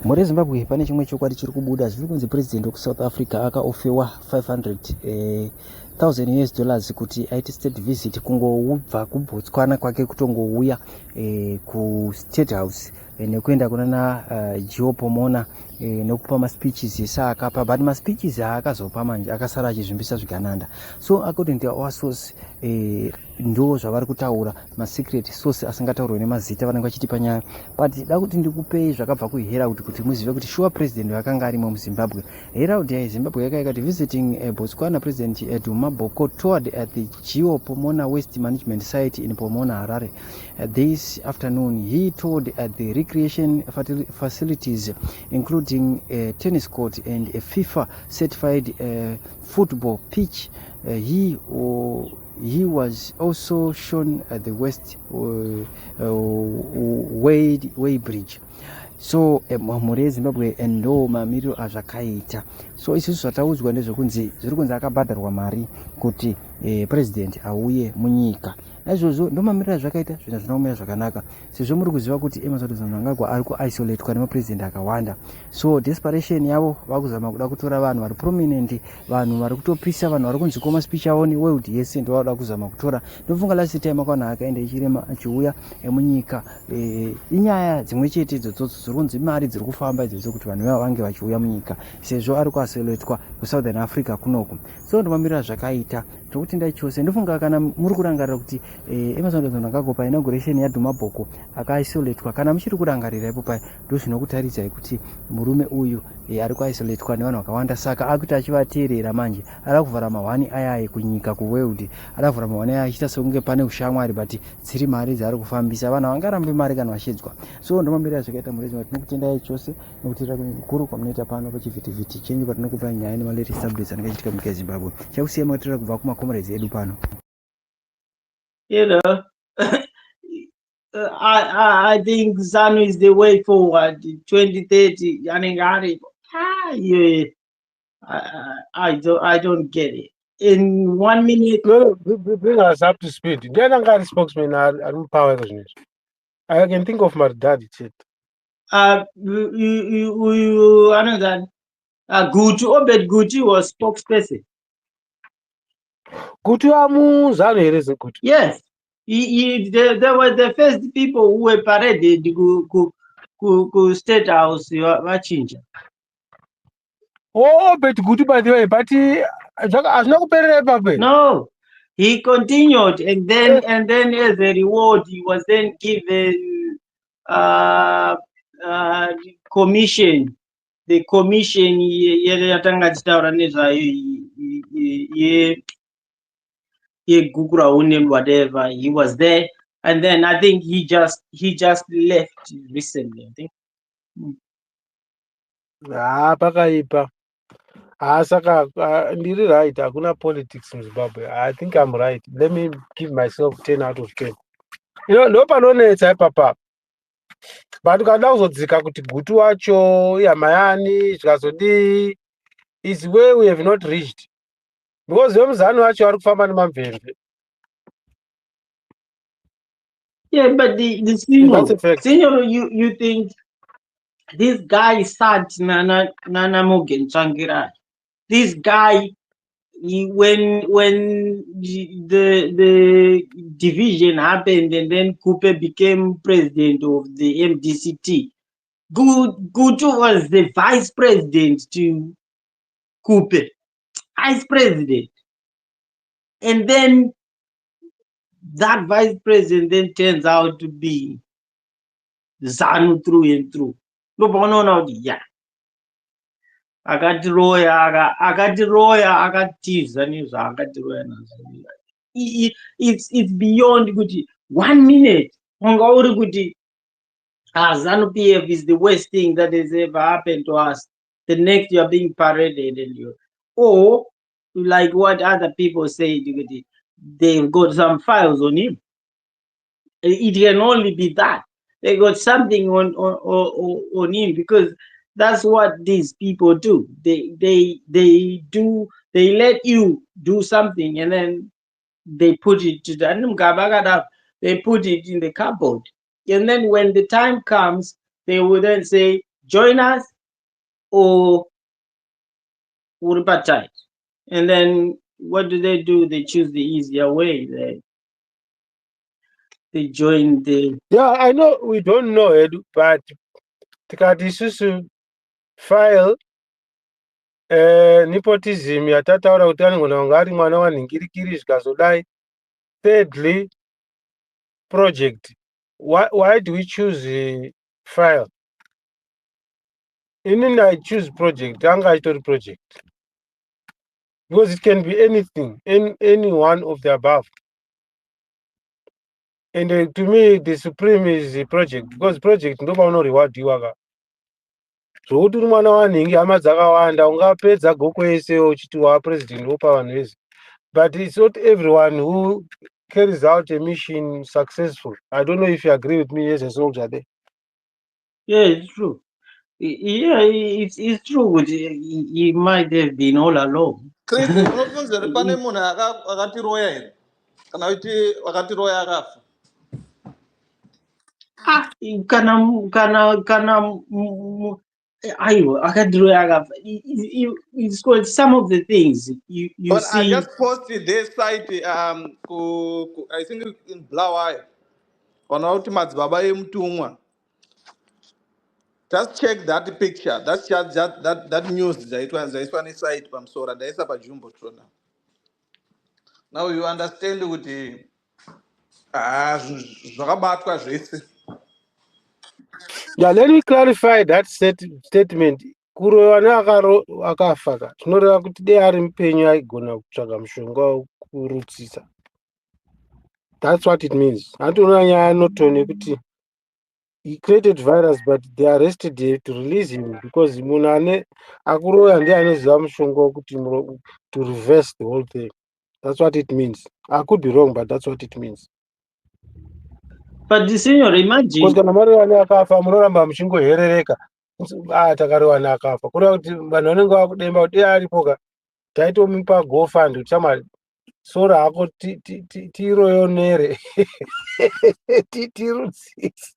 Muri Zimbabwe pane chimwe chokwadi chiri kubuda zviri kunzi president of South Africa akaofewa 500,000 US dollars kuti aite state visit kungobva kuBotswana kwake kutongouya ku State House nekuenda kunana Pomona nekupa maspeeches esakapa, but maspeeches akazopa manje akasara achizvimbisa Zvigananda. So according to our source ndo zvavari kutaura, masecret source asingataurwe nemazita vanenge vachiti panyaya, but da kuti ndikupei zvakabva kuHerald kuti muzive kuti sure president vakanga arimo muZimbabwe. Herald yeZimbabwe yakaika kuti visiting Botswana president Duma Boko toured at the Pomona Waste Management Site in Pomona, Harare. This afternoon he toured at the recreation facilities including a tennis court and a FIFA certified football pitch. He was also shown at the West Way Bridge. So muri Zimbabwe ndo mamiriro azvakaita. So isusu zvatauzwa ndezvekunzi zviri kunzi akabhadharwa mari kuti president auye munyika. Naizvozvo ndo mamiriro azvakaita, zvinhu zvinomira zvakanaka. Sezvo muri kuziva kuti Emazon Mnangagwa ari kuisolatwa nemapresident akawanda. So desperation yavo vakuzama kuda kutora vanhu vari prominent, vanhu vari kutopisa, vanhu vari kunzi koma speech yavo ni world yese ndo vada kuzama kutora. Ndofunga last time akwana akaenda ichirema achiuya munyika inyaya dzimwe chete dzotso dziri kunzi mari dziri kufamba idzodzo kuti vanhu vavo vange vachiuya munyika sezvo ari kuisolatwa kuSouthern Africa kunoko. So ndo mamiriro zvakaita. Tokuti ndaichose ndofunga kana muri kurangarira kuti Emazon Mnangagwa pa inauguration yaDuma Boko akaisolatwa, kana muchiri kurangarira ipo pai ndo zvinokutaridzai kuti murume uyu ari kuisolatwa nevanhu vakawanda, saka akuti achivateerera manje ari kuvhara mahwani ayaye kunyika kuworld, ari kuvhara mahwani ayaye achiita sekunge pane ushamwari, but dziri mari dzaari kufambisa, vanhu havangarambe mari kana vashedzwa. So ndo mamiriro zvakaita muri Zimbabwe. Tinokutendai chose nekutirira kukuru kwamunoita pano pachivhitivhiti chenyu patinokupai nyaya nemalatest updates anenge achiitika munyika yeZimbabwe. Chakusiya makatirira kubva kumakomrades edu pano. You know, I think ZANU is the way forward. 2030, I don't get it. In 1 minute. No, bring us up to speed. Then I got spokesman are power. I can think of my dad. You another Guti, Obed Guti was spokesperson. Kuti ZANU is good. Yes, they were the first people who were paraded to State House. Oh, but Guti by the way, but no, he continued, and then as a reward, he was then given commission. The commission whatever, he was there, and then I think he just left recently, I think. Saka right, hakuna politics in Zimbabwe. I think I'm right. Let me give myself 10 out of 10. You know, no panonetsa papa. But ukada kuzodzika kuti Guti wacho yamayani zvikazodi is where we have not reached. Because ZANU wacho ari kufamba nemamvemve. Yeah, but the senior, you think this guy sat Nana Mogen Changirai. This guy, when the division happened and then Kupe became president of the MDCT, Gutu was the vice president to Kupe, vice president. And then that vice president then turns out to be ZANU through and through. No, yeah. It's beyond good. 1 minute. ZANU-PF is the worst thing that has ever happened to us. The next you are being paraded, and or like what other people say, they've got some files on him. It can only be that they got something on him, because that's what these people do. They let you do something and then they put it to they put it in the cupboard. And then when the time comes, they will then say, join us or uri tight. And then what do? They choose the easier way. They join the. Yeah, I know we don't know it, but tikati isusu file nepotism yatataura kuti anogona kunge ari mwana wanhingirikiri zvikazodai. Thirdly, project. Why do we choose file? Inini I choose project, anga itori project. Because it can be anything, any one of the above. And to me, the supreme is the project, because project ndo paunorewadiwa ka. Zvokuti uri mwana wanhingi hama dzakawanda ungapedza goko ese uchiti president wopa vanhu vese. But it's not everyone who carries out a mission successful. I don't know if you agree with me. Yes, as long as Yeah, it's true. Yeah, it's true. He might have been all alone. Chris, unofunzira pane munhu akatiroya here kana kuti wakatiroya akafa? It's called some of the things you But see. I just posted their site I think in Blawayo ona kuti madzibaba emutumwa. Just check that picture. That's just that news zaitwa nesite pamusora ndaisa pajumbo trona. Now you understand kuti zvakabatwa zvese. yeah, let me clarify that statement. Kurowana akafa ka zvinoreva kuti dei ari mupenyu aigona kutsvaga mushonga wekurutsisa. That's what it means. Hatona nyaya notone kuti he created virus, but they arrested him to release him because munhu ane akuroya ndiye anoziva mushonga wekuti to reverse the whole thing. That's what it means. I could be wrong, but that's what it means. But the senior, imagine. Because kana mariwana akafa munoramba muchingoherereka. Takarowana akafa. Kureva kuti vanhu vanenge vakudemba kuti aripo ka taitomupa GoFund chama sora hako tiroyonere tirutsise.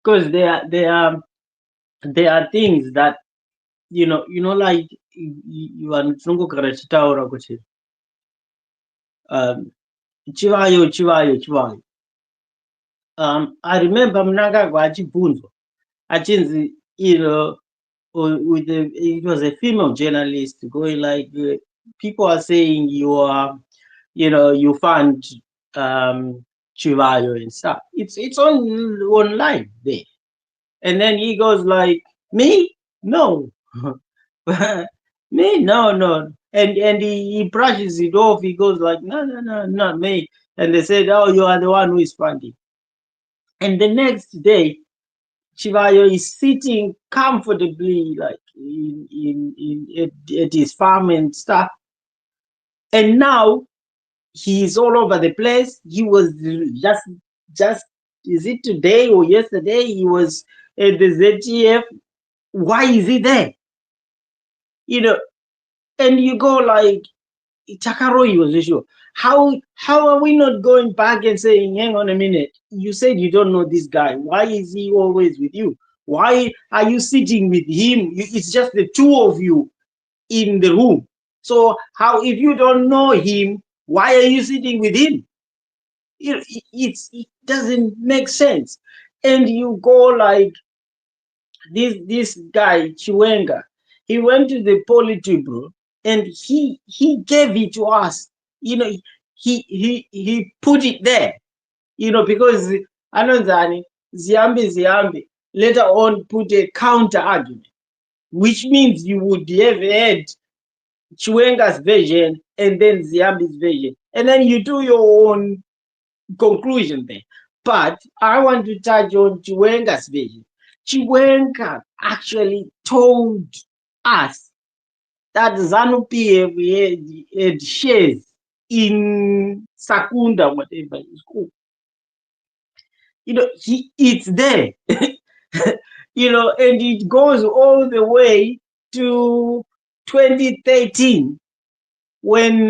Because there are things that like you are tinongogara tichitaura kuti chivayo. I remember Mnangagwa achibvunzwa achinzi it was a female journalist going like, people are saying you fund Chivayo and stuff. It's online there. And then he goes like, me? No. Me? No. And he brushes it off. He goes like, no, not me. And they said, oh, you are the one who is funding. And the next day, Chivayo is sitting comfortably like at his farm and stuff. And now he's all over the place. He was just is it today or yesterday? He was at the ZANU-PF. Why is he there? And you go like, Takaroi was sure. How are we not going back and saying, hang on a minute, you said you don't know this guy. Why is he always with you? Why are you sitting with him? It's just the two of you in the room. So if you don't know him, why are you sitting with him? It doesn't make sense. And you go like this guy, Chiwenga, he went to the Politburo and he gave it to us. He put it there, because Ananzani, Ziambi later on put a counter argument, which means you would have had Chiwenga's version and then Ziambi's version, and then you do your own conclusion there. But I want to touch on Chiwenga's version. Chiwenga actually told us that ZANU-PF had shares in Sakunda, whatever it's called. It's there. And it goes all the way to 2013 when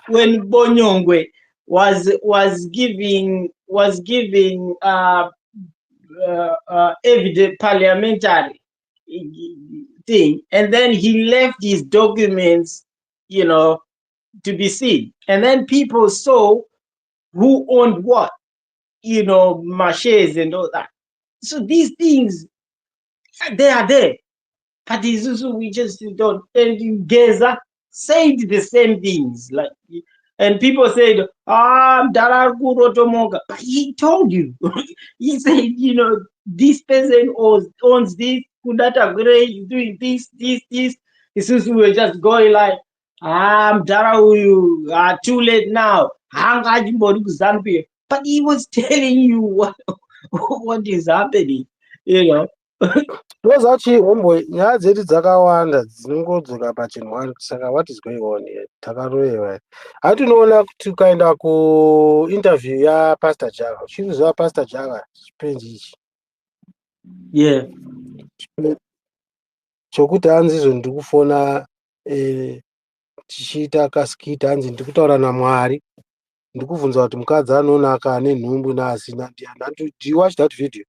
Bonyongwe was giving evident parliamentary thing, and then he left his documents, you know, to be seen, and then people saw who owned what, you know, shares and all that. So these things, they are there. But we just don't. And Geza said the same things. Like, and people said, Darar Kurotomoga. But he told you. He said, you know, this person owns this, Kudata Gure is doing this. Isusu were just going like, Dara, too late now. ZANU-PF. But he was telling you what is happening, you know. Ndozachi homeboy, nyaya dzedu dzakawanda dzinongodzoka pachinhwani, saka what is going on here? Takaroyewa. Hatinoona kuti ukaenda kuinterview yaPastor Jaga, uchiriziva Pastor Jaga chipenzi ichi. Yeah. Chokuti hanzi izvo ndiri kufona tichiita kasikiti, hanzi ndiri kutaura naMwari, ndiri kubvunza kuti mukadzi anonaka ane nhumbu neasina. Do you watch that video?